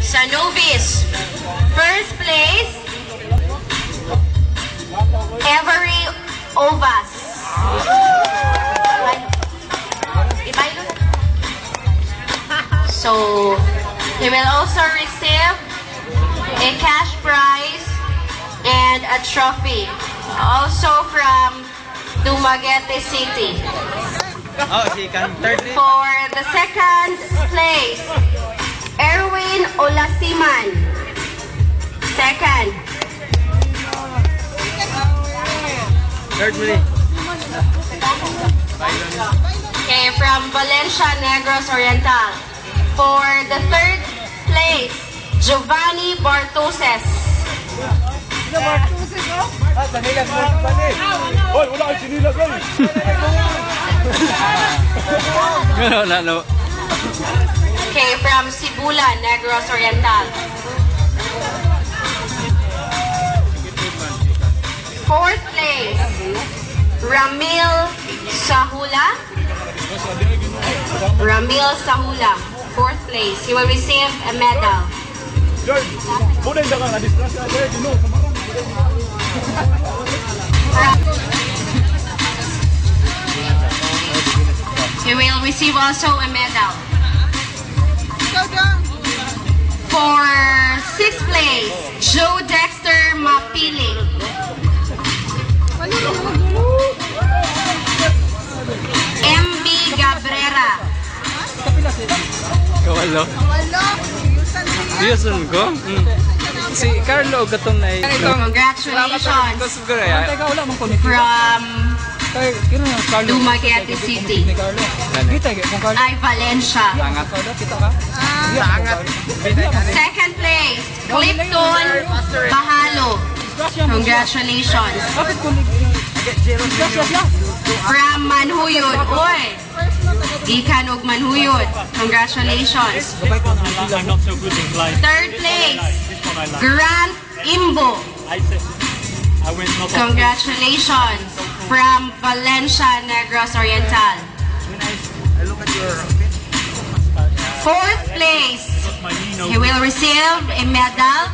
Sa novice, first place, Every Ovas. So, he will also receive a cash prize and a trophy. Also from Dumaguete City. Oh, si kan third. For the second place, Erwin Olasiman. Second. Third muli. Okay, from Valencia, Negros Oriental. For the third place, Giovanni Bartoses. Hoy, wala kang sinilag eh. No. Okay, from Sibula, Negros Oriental. Fourth place, Ramil Sahula. Ramil Sahula, fourth place. He will receive a medal. George, muna yung dagang na-distress ka. George, you know, He will receive also a medal. For sixth place, Joe Dexter Mapili. MB Gabrera. Kawalo. Yusun ko? Si Carlo gatong na Congratulations from Dumaguete City. Ay, Valencia. Second place, Clifton Bahalo. Congratulations. From Manhuyod. Oy, Ikanog Manhuyod. Congratulations. I'm not so good in flying. Third place, Grant Imbo. Congratulations from Valencia, Negros Oriental. Fourth place, he will receive a medal,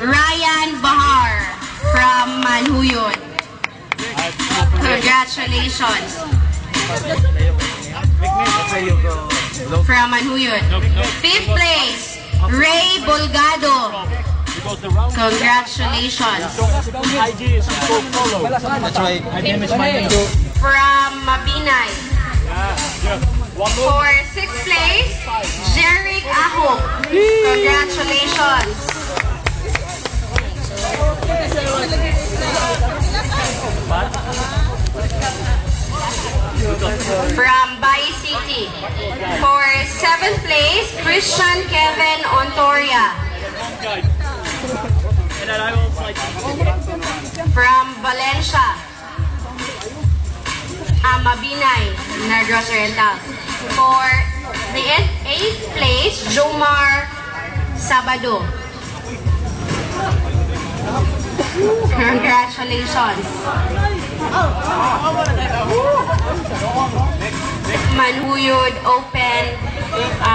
Ryan Bahar from Manhuyod. Congratulations. From Manhuyod. Fifth place, Ray Bolgado. Congratulations. From Mabinay. For sixth place, Jeric Aho. Congratulations. From Bay City. For seventh place, Christian Kevin Ontoria. From Valencia, Mabinay, Negros Oriental. For the eighth place, Jomar Sabado. Congratulations. Manhuyod Open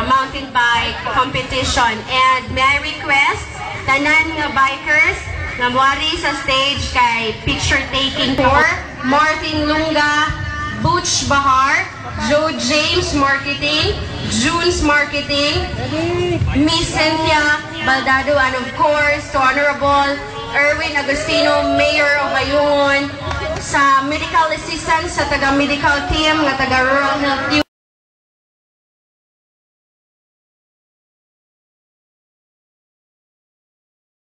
Mountain Bike Competition. And may I request tanan nga bikers nga moari sa stage kay picture taking for Martin Lunga, Butch Bahar, Joe James Marketing, Junes Marketing, Miss Cynthia Baldado, and of course to Honorable Erwin Agustino, Mayor of Ayungon, sa medical assistance sa taga-medical team nga taga-Rural Health